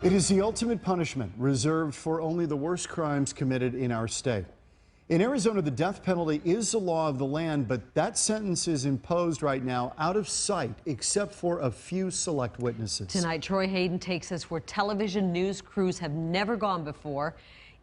It is the ultimate punishment reserved for only the worst crimes committed in our state. In Arizona, the death penalty is the law of the land, but that sentence is imposed right now out of sight, except for a few select witnesses. Tonight, Troy Hayden takes us where television news crews have never gone before,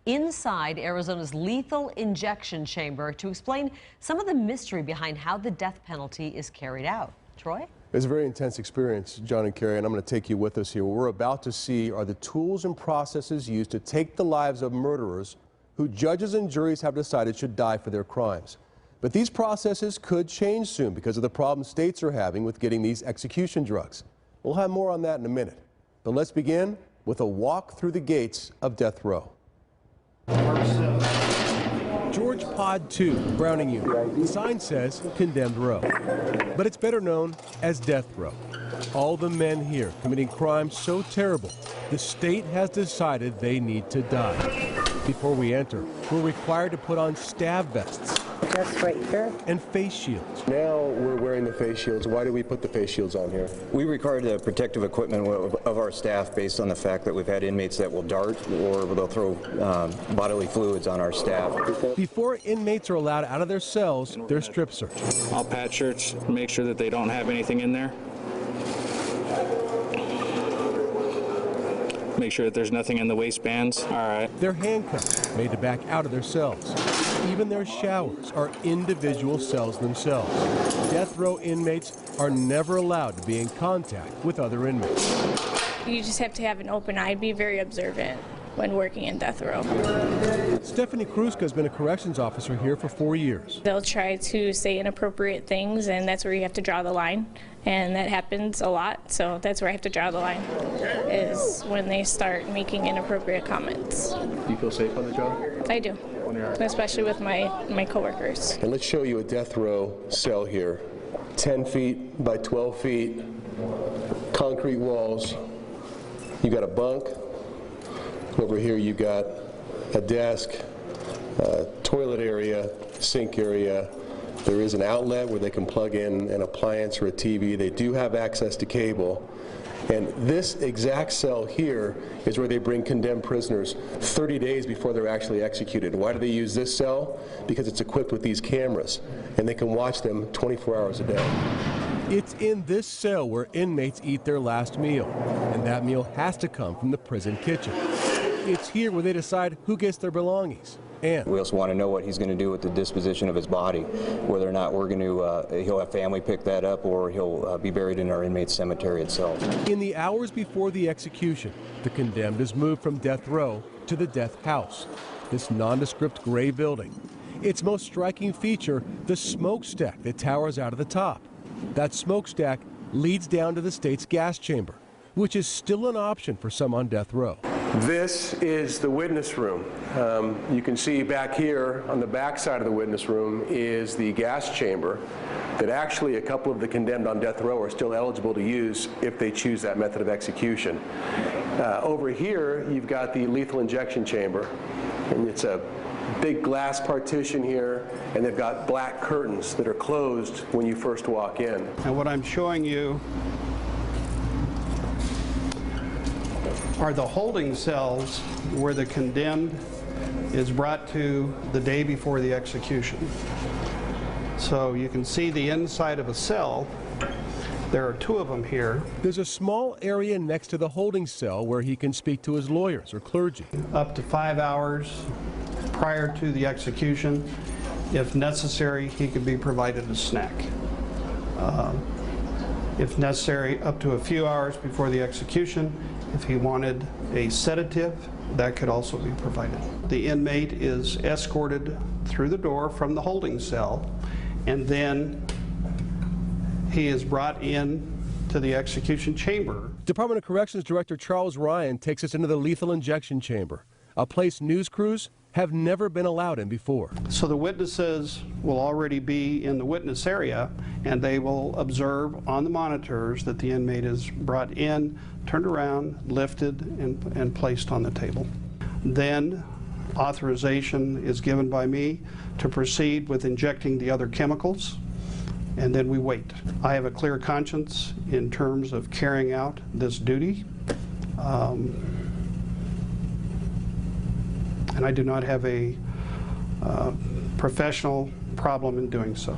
inside Arizona's lethal injection chamber, to explain some of the mystery behind how the death penalty is carried out. Troy? It's a very intense experience, John and Carrie, and I'm going to take you with us here. What we're about to see are the tools and processes used to take the lives of murderers who judges and juries have decided should die for their crimes. But these processes could change soon because of the problems states are having with getting these execution drugs. We'll have more on that in a minute. But let's begin with a walk through the gates of death row. George Pod 2, Browning Unit. The sign says Condemned Row, but it's better known as Death Row. All the men here committing crimes so terrible, the state has decided they need to die. Before we enter, we're required to put on stab vests. Just right here. And face shields. Now we're wearing the face shields. Why do we put the face shields on here? We require the protective equipment of our staff based on the fact that we've had inmates that will dart or they'll throw bodily fluids on our staff. Before inmates are allowed out of their cells, they're strip searched. I'll pat shirts, make sure that they don't have anything in there. Make sure that there's nothing in the waistbands. All right. They're handcuffed, made to back out of their cells. Even their showers are individual cells themselves. Death row inmates are never allowed to be in contact with other inmates. You just have to have an open eye, be very observant when working in death row. Stephanie Kruska has been a corrections officer here for 4 years. They'll try to say inappropriate things, and that's where you have to draw the line. And that happens a lot, so that's where I have to draw the line, is when they start making inappropriate comments. Do you feel safe on the job? I do, especially with my coworkers. And let's show you a death row cell here. 10 feet by 12 feet, concrete walls. You got a bunk. Over here you got a desk, toilet area, sink area. There is an outlet where they can plug in an appliance or a TV. They do have access to cable. And this exact cell here is where they bring condemned prisoners 30 days before they're actually executed. Why do they use this cell? Because it's equipped with these cameras, and they can watch them 24 hours a day. It's in this cell where inmates eat their last meal, and that meal has to come from the prison kitchen. It's here where they decide who gets their belongings. And we also want to know what he's going to do with the disposition of his body, whether or not we're going to, he'll have family pick that up or he'll be buried in our inmate cemetery itself. In the hours before the execution, the condemned is moved from death row to the death house, this nondescript gray building. Its most striking feature, the smokestack that towers out of the top. That smokestack leads down to the state's gas chamber, which is still an option for some on death row. This is the witness room. You can see back here on the back side of the witness room is the gas chamber that actually a couple of the condemned on death row are still eligible to use if they choose that method of execution. Over here you've got the lethal injection chamber, and it's a big glass partition here, and they've got black curtains that are closed when you first walk in. And what I'm showing you are the holding cells where the condemned is brought to the day before the execution. So you can see the inside of a cell. There are 2 of them here. There's a small area next to the holding cell where he can speak to his lawyers or clergy. Up to 5 hours prior to the execution. If necessary, he could be provided a snack. If necessary, up to a few hours before the execution. If he wanted a sedative, that could also be provided. The inmate is escorted through the door from the holding cell, and then he is brought in to the execution chamber. Department of Corrections Director Charles Ryan takes us into the lethal injection chamber, a place news crews have never been allowed in before. So the witnesses will already be in the witness area, and they will observe on the monitors that the inmate is brought in, turned around, lifted, and placed on the table. Then authorization is given by me to proceed with injecting the other chemicals, and then we wait. I have a clear conscience in terms of carrying out this duty. and I do not have a professional problem in doing so.